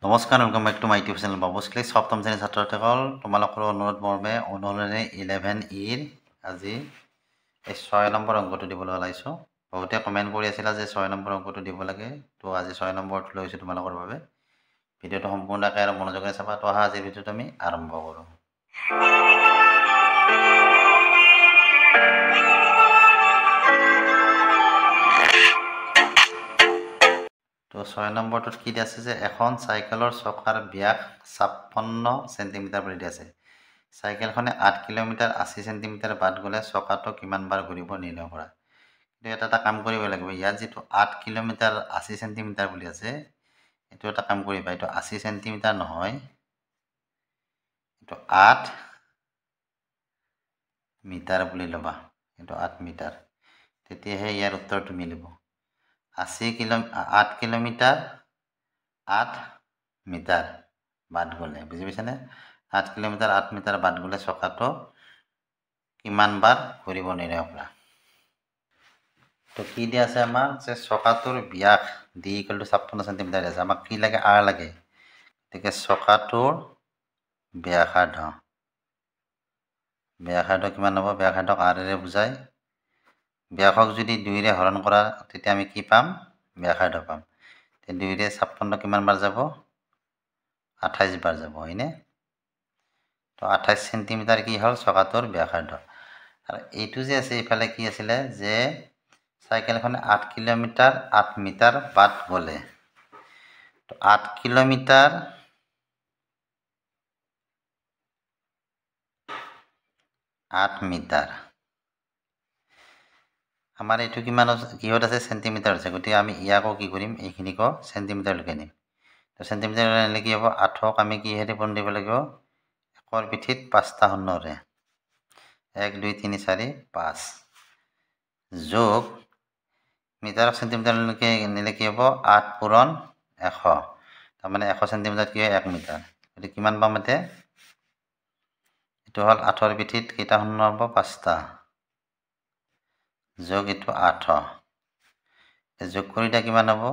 নমস্কাৰ welcome back to my YouTube channel Babu's click সপ্তম শ্ৰেণীৰ ছাত্ৰসকল তোমালোকৰ অনুৰোধ মৰ্মে অনুৰণে 11 আজি এই 6 নম্বৰ অংকটো দিবলৈ ওলাইছো বহুতে কমেন্ট কৰি আছিল যে 6 নম্বৰ অংকটো দিব লাগে তো আজি 6 নম্বৰটো লৈছো তোমালোকৰ বাবে ভিডিওটো সম্পূৰ্ণকৈ আৰু মনোযোগেৰে চাবা তো আহা আজি ভিডিওটো আমি আৰম্ভ কৰোঁ তো 6 নম্বৰটোত কি দিয়া আছে যে এখন সাইকেলৰ চকাৰ ব্যাস 56 সেন্টিমিটাৰ বুলি দিয়া আছে সাইকেলখনে 8 কিলোমিটাৰ 80 সেন্টিমিটাৰ বাট গলে চকাটো কিমান বাৰ ঘূৰিব নিৰ্ণয় কৰা কিন্তু এটা কাম কৰিব লাগিব ইয়াত যেটো 8 কিলোমিটাৰ 80 সেন্টিমিটাৰ বুলি আছে এটো এটা কাম কৰিবা এটো 80 সেন্টিমিটাৰ নহয় এটো 8 মিটাৰ বুলি লবা এটো 8 মিটাৰ তেতিয়াহে ইয়াৰ উত্তৰটো মিলিব 8 কিলোমিটাৰ 8 মিটাৰ বাট গলে বুজি পাইছানে 8 কিলোমিটাৰ 8 মিটাৰ বাট গলে চকাটো কিমান বাৰ ঘূৰিব নিৰ্ণয় কৰা তো কি দিয়া আছে আমাৰ যে চকাটোৰ ব্যাস d = 56 সেন্টিমিটাৰ আছে আমাক কি লাগে r লাগে তেতিয়া চকাটোৰ ব্যাসাৰ্ধ কিমান হ'ব ব্যাসাৰ্ধক r ৰে বুজায় ব্যাসক যদি 2 ৰে হৰণ কৰা তেতিয়া আমি কি পাম ব্যাসাৰ্ধ পাম তে 2 ৰে 56 কিমান বাৰ যাব 28 বাৰ যাব হয়নে তো 28 সেন্টিমিটাৰ কি হল চকাটোৰ ব্যাসাৰ্ধ আৰু এইটো যে আছে ইফালে কি আছিল যে সাইকেলখনে 8 কিলোমিটাৰ 8 মিটাৰ বাট গলে তো 8 কিলোমিটাৰ 8 মিটাৰ আমাৰ এটো কিমান কিহত আছে সেন্টিমিটাৰ আছে গতি আমি ইয়াকো কি কৰিম এইখিনিকো সেন্টিমিটাৰ লিখি নিম তো সেন্টিমিটাৰ লিখলে কি হ'ব 8ক আমি কি হেৰি পূৰণ দিব লাগিব একৰ পিঠিত 5টা শূন্যৰে 1 2 3 4 5 যোগ মিটাৰ সেন্টিমিটাৰ নিলে কি হ'ব 8 পূৰণ 100 তাৰ মানে 100 সেন্টিমিটাৰ কি হয় 1 মিটাৰ গতি কিমান পাম এতে এটো হল 8ৰ পিঠিত কেইটা শূন্য হ'ব 5টা যোগ এটো 8 যোগ কৰিলে কিমান হ'ব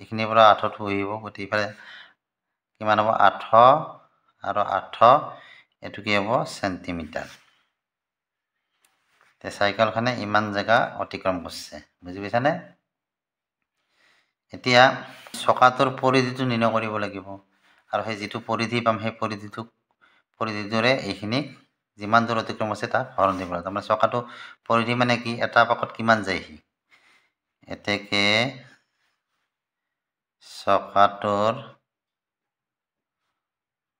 এইখিনিৰ পৰা 8 টো আহিব গতি ইফালে কিমান হ'ব 8 আৰু 8 এটো কি হ'ব সেন্টিমিটাৰ তে সাইকেলখনে ইমান জায়গা অতিক্ৰম কৰিছে বুজি পাইছানে এতিয়া চকাটোৰ পৰিধিটো নিৰ্ণয় কৰিব লাগিব আৰু সেই যেটো পৰিধি পাম সেই পৰিধিটোৰে এইখিনি যিমান দূৰ অতিক্ৰম আছে তাক হৰণ দিব লাগিব মানে চকাটো পৰিধি মানে কি এটা পাকত কিমান যায় এতেকে চকাটোৰ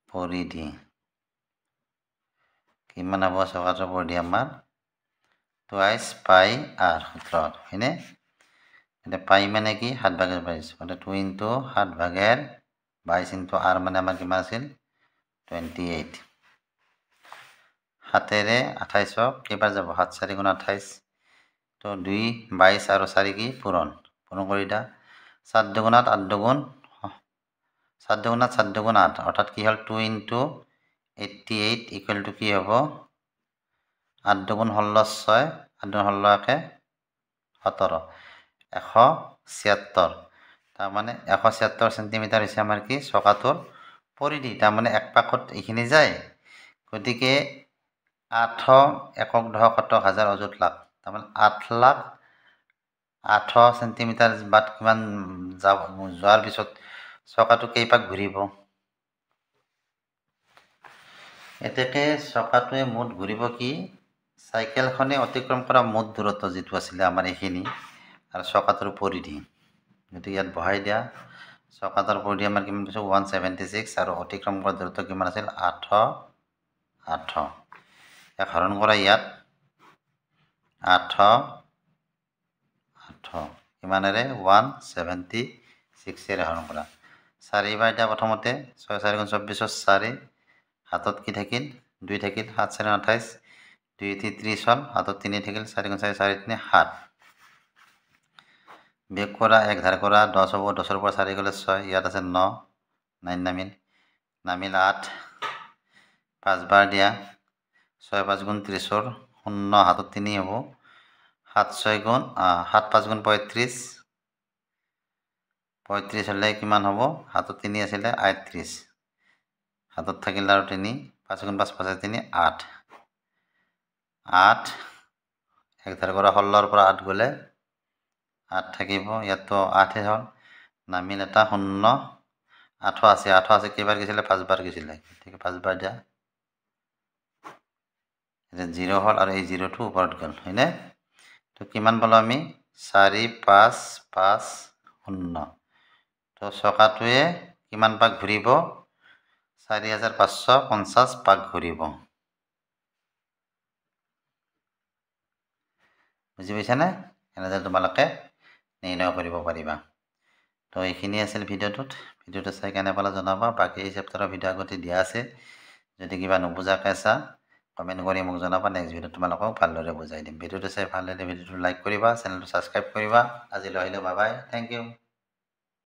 পৰিধি কিমান হ'ব চকাটোৰ পৰিধি আমাৰ twice pi r সূত্ৰত হয়নে এটা পাই মানে কি 7 ভাগেৰ 22 মানে 2 * 7 ভাগেৰ 22 * r মানে আমাৰ কিমান আছিল 28 7ৰে 28ক কেইবাৰ যাব 7 4 * 28 তো 2 22 আৰু 4 কি পূৰণ কৰি দা 7 * 2 = 8 * 2 7 * 2 = 7 * 2 = 8 অৰ্থাৎ কি হল 2 * 88 = কি হ'ব 8 * 2 = 16 6 8 * 2 = 16 কে 17 176 তাৰ মানে 176 সেন্টিমিটাৰ হৈছে আমাৰ কি চকাটোৰ পৰিধি তাৰ মানে এক পাকত এইখিনি যায় গতিকে 8 একক দশক শতক হাজাৰ অযুত লাখ তাৰ মানে 8 লাখ 8 সেন্টিমিটাৰ বাট কিমান যোৱাৰ পিছত চকাটো কেইপাক ঘূৰিব এতেকে চকাটোৱে মুঠ ঘূৰিব কি সাইকেলখনে অতিক্ৰম কৰা মুঠ দূৰত্ব যেটো আছিল আমাৰ এইখিনি আৰু চকাটোৰ পৰিধি গতি ইয়াত বহাই দিয়া চকাটোৰ পৰিধি আমাৰ কিমান পাইছো 176 আৰু অতিক্ৰম কৰা দূৰত্ব কিমান আছিল 8 এক হৰণ কৰা ইয়াত 8 কিমানেৰে 176 এৰে হৰণ কৰা 4 বাৰ দিয়া প্ৰথমতে 6 4 * 24 4 হাতত কি থাকিল 2 থাকিল 7 4 * 28 2 3 30 হল হাতত 3 থাকিল 4 * 4 4 3 7 বেক কৰা এক ধাৰ কৰা 10 হ'ব 10ৰ পৰা 4 গলে 6 ইয়াত আছে 9 9 নামিল 8 5 বাৰ দিয়া 6 5 * 30ৰ 0 হাতত 3 হ'ব 7 5 * 35 35 হ'লে কিমান হ'ব? হাতত 3 আছিলে 38, হাতত থাকিল আৰু 3, 5 × 5 = 3, 8, 8 1 ধাৰ কৰা 16 পৰা 8 গ'লে 8 থাকিব, ইয়াতো 8 হ'ল, নামিল এটা 0, 88 কেইবাৰ গৈছিলে? 5 বাৰ গৈছিলে, ঠিক 5 বাৰ দিয়া, 0 হ'ল আৰু এই 0টো ওপৰত গ'ল, হয়নে? তো কিমান পালোঁ আমি? 4, 5, 5, 0। তো চকাটোৱে কিমান পাক ঘূৰিব? 4550 পাক ঘূৰিব। বুজি পাইছানে? এনেদৰে তোমালোকে নিৰ্ণয় কৰিব পাৰিবা। তো এইখিনি আছিল ভিডিঅ'টো চাই কেনে পালা জনাবা। বাকী এই চেপ্টাৰৰ ভিডিঅ' আগতে দিয়া আছে, যদি কিবা নুবুজাকৈ আছা কমেণ্ট কৰি মোক জনাবা, নেক্সট ভিডিঅ'ত তোমালোকক ভালদৰে বুজাই দিম। ভিডিঅ'টো চাই ভাল লাগিলে ভিডিঅ'টো লাইক কৰিবা, চেনেলটো ছাবস্ক্ৰাইব কৰিবা। আজিলৈ আহিলোঁ, বাই বাই, থেংক ইউ।